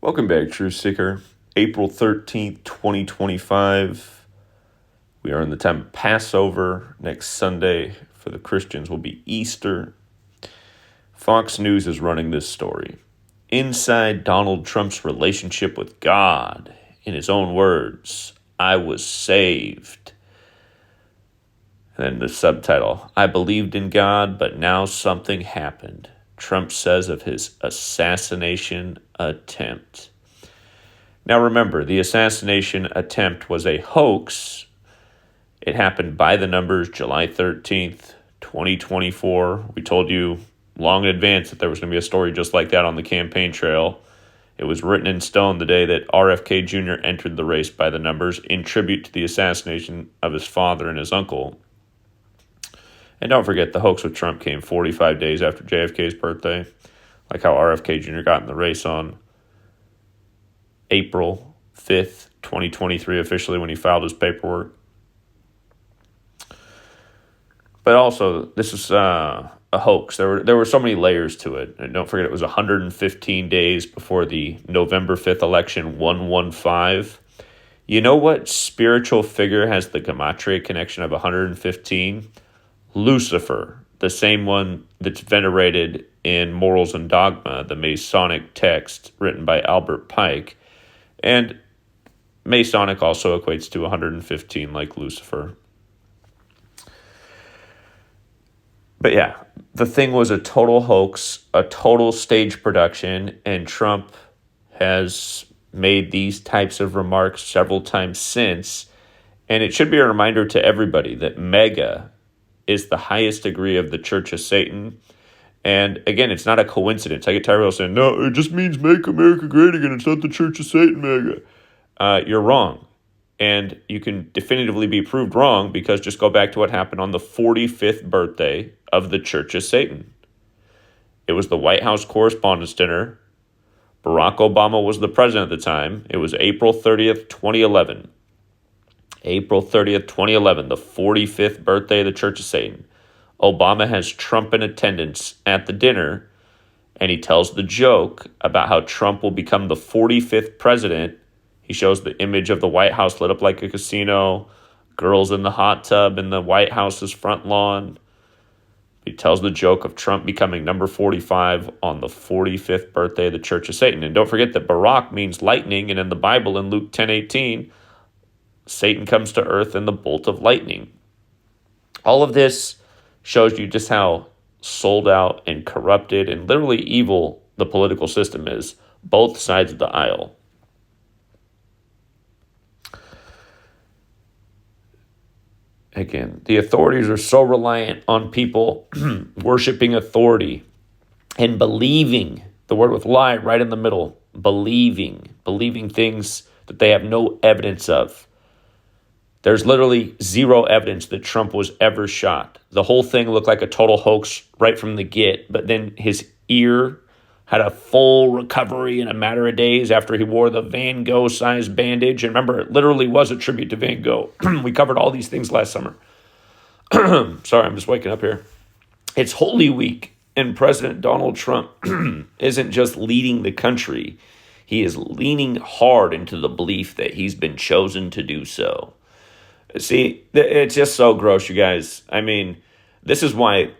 Welcome back, Truth Seeker. April 13th, 2025. We are in the time of Passover. Next Sunday for the Christians will be Easter. Fox News is running this story. Inside Donald Trump's relationship with God. In his own words, I was saved. And then the subtitle, I believed in God, but now something happened. Trump says of his assassination attempt. Now remember, the assassination attempt was a hoax. It happened by the numbers July 13th, 2024. We told you long in advance that there was going to be a story just like that on the campaign trail. It was written in stone the day that RFK Jr. entered the race by the numbers in tribute to the assassination of his father and his uncle. And don't forget, the hoax with Trump came 45 days after JFK's birthday, like how RFK Jr. got in the race on April 5th, 2023, officially when he filed his paperwork. But also, this is a hoax. There were so many layers to it. And don't forget, it was 115 days before the November 5th election, 115. You know what spiritual figure has the Gematria connection of 115? Lucifer, the same one that's venerated in Morals and Dogma, the Masonic text written by Albert Pike. And Masonic also equates to 115 like Lucifer. But yeah, the thing was a total hoax, a total stage production, and Trump has made these types of remarks several times since. And it should be a reminder to everybody that MAGA is the highest degree of the Church of Satan. And again, it's not a coincidence. I get tired of people saying, no, it just means make America great again. It's not the Church of Satan, MAGA. You're wrong. And you can definitively be proved wrong because just go back to what happened on the 45th birthday of the Church of Satan. It was the White House Correspondents' Dinner. Barack Obama was the president at the time. It was April 30th, 2011. April 30th, 2011, the 45th birthday of the Church of Satan. Obama has Trump in attendance at the dinner, and he tells the joke about how Trump will become the 45th president. He shows the image of the White House lit up like a casino, girls in the hot tub in the White House's front lawn. He tells the joke of Trump becoming number 45 on the 45th birthday of the Church of Satan. And don't forget that Barak means lightning, and in the Bible in Luke 10:18, Satan comes to earth in the bolt of lightning. All of this shows you just how sold out and corrupted and literally evil the political system is, both sides of the aisle. Again, the authorities are so reliant on people worshiping authority and believing, the word with lie right in the middle, believing things that they have no evidence of. There's literally zero evidence that Trump was ever shot. The whole thing looked like a total hoax right from the get, but then his ear had a full recovery in a matter of days after he wore the Van Gogh-sized bandage. And remember, it literally was a tribute to Van Gogh. We covered all these things last summer. Sorry, I'm just waking up here. It's Holy Week, and President Donald Trump isn't just leading the country. He is leaning hard into the belief that he's been chosen to do so. See, it's just so gross, you guys. I mean, this is why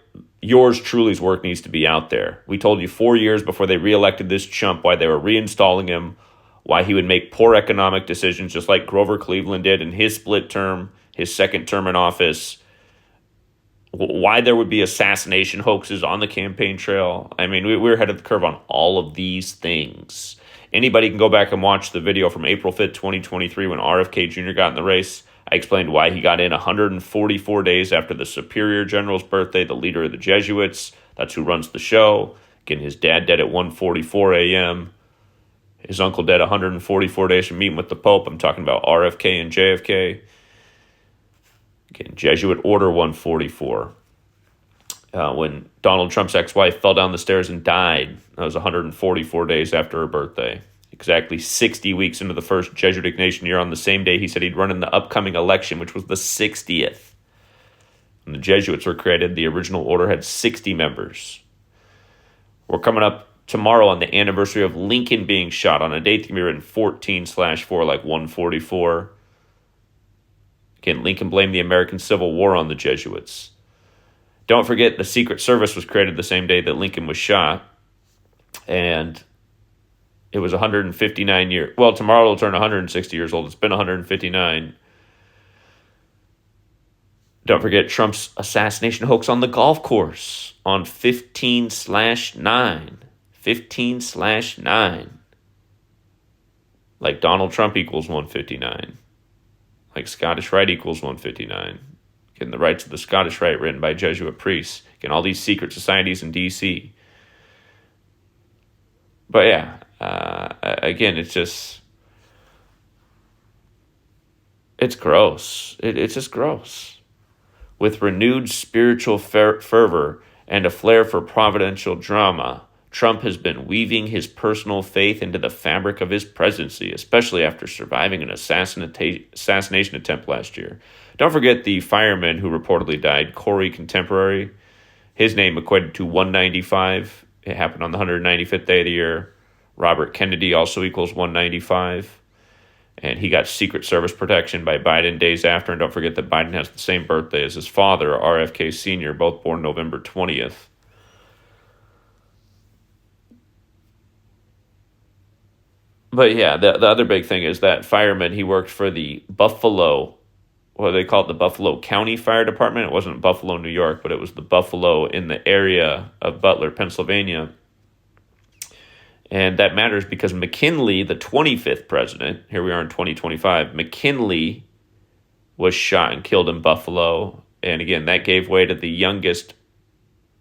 yours truly's work needs to be out there. We told you 4 years before they reelected this chump why they were reinstalling him, why he would make poor economic decisions just like Grover Cleveland did in his split term, his second term in office, why there would be assassination hoaxes on the campaign trail. I mean, we're ahead of the curve on all of these things. Anybody can go back and watch the video from April 5th, 2023 when RFK Jr. got in the race. I explained why he got in 144 days after the Superior General's birthday, the leader of the Jesuits. That's who runs the show. Again, his dad dead at 1:44 a.m. His uncle dead 144 days from meeting with the Pope. I'm talking about RFK and JFK. Again, Jesuit Order 144. When Donald Trump's ex-wife fell down the stairs and died, that was 144 days after her birthday. Exactly 60 weeks into the first Jesuit Ignatian year, on the same day he said he'd run in the upcoming election, which was the 60th. When the Jesuits were created, the original order had 60 members. We're coming up tomorrow on the anniversary of Lincoln being shot on a date that can be written 14/4, like 144. Again, Lincoln blamed the American Civil War on the Jesuits. Don't forget the Secret Service was created the same day that Lincoln was shot. And it was 159 years. Well, tomorrow it'll turn 160 years old. It's been 159. Don't forget Trump's assassination hoax on the golf course on 15/9. 15/9. Like Donald Trump equals 159. Like Scottish Rite equals 159. Getting the rights of the Scottish Rite written by Jesuit priests. Getting all these secret societies in D.C. But yeah, again, it's gross. It's just gross. With renewed spiritual fervor and a flair for providential drama, Trump has been weaving his personal faith into the fabric of his presidency, especially after surviving an assassination attempt last year. Don't forget the fireman who reportedly died, Corey Contemporary. His name equated to 195. It happened on the 195th day of the year. Robert Kennedy also equals 195. And he got Secret Service protection by Biden days after. And don't forget that Biden has the same birthday as his father, RFK Sr., both born November 20th. But yeah, the other big thing is that fireman, he worked for the Buffalo, what they call it, the Buffalo County Fire Department. It wasn't Buffalo, New York, but it was the Buffalo in the area of Butler, Pennsylvania. And that matters because McKinley, the 25th president, here we are in 2025, McKinley was shot and killed in Buffalo. And again, that gave way to the youngest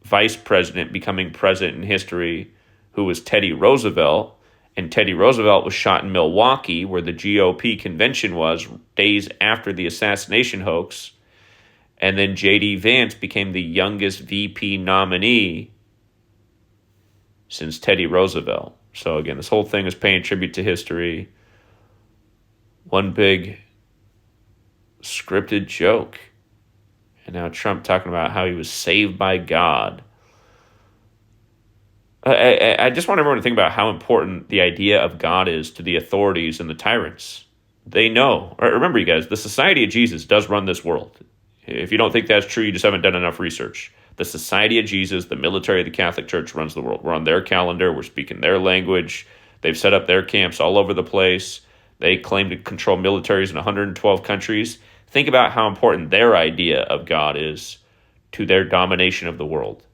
vice president becoming president in history, who was Teddy Roosevelt. And Teddy Roosevelt was shot in Milwaukee, where the GOP convention was, days after the assassination hoax. And then J.D. Vance became the youngest VP nominee since Teddy Roosevelt. So again, this whole thing is paying tribute to history. One big scripted joke. And now Trump talking about how he was saved by God. I just want everyone to think about how important the idea of God is to the authorities and the tyrants. They know. Remember, you guys, the Society of Jesus does run this world. If you don't think that's true, you just haven't done enough research. The Society of Jesus, the military of the Catholic Church, runs the world. We're on their calendar. We're speaking their language. They've set up their camps all over the place. They claim to control militaries in 112 countries. Think about how important their idea of God is to their domination of the world.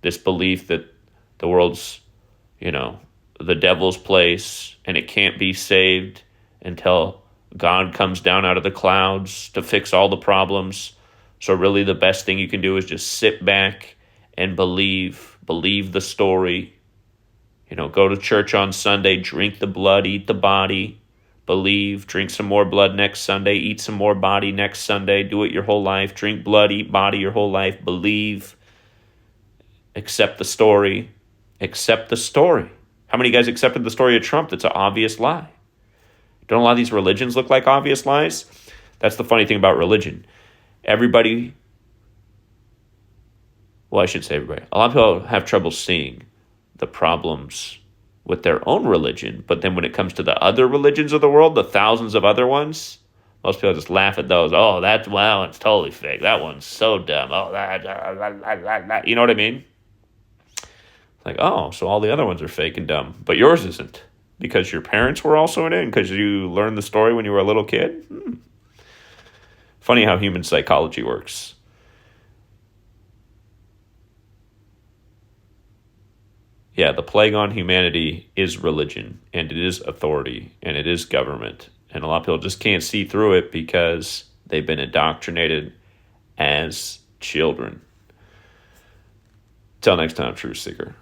This belief that the world's, the devil's place, and it can't be saved until God comes down out of the clouds to fix all the problems. So really the best thing you can do is just sit back and believe the story. Go to church on Sunday, drink the blood, eat the body, believe, drink some more blood next Sunday, eat some more body next Sunday, do it your whole life, drink blood, eat body your whole life, believe, accept the story. Accept the story. How many guys accepted the story of Trump that's an obvious lie? Don't a lot of these religions look like obvious lies? That's the funny thing about religion. Everybody, well, I should say everybody. A lot of people have trouble seeing the problems with their own religion, but then when it comes to the other religions of the world, the thousands of other ones, most people just laugh at those. Oh, it's totally fake. That one's so dumb. Oh, you know what I mean? Like, oh, so all the other ones are fake and dumb, but yours isn't because your parents were also in it and because you learned the story when you were a little kid? Funny how human psychology works. Yeah, the plague on humanity is religion, and it is authority, and it is government. And a lot of people just can't see through it because they've been indoctrinated as children. Till next time, Truth Seeker.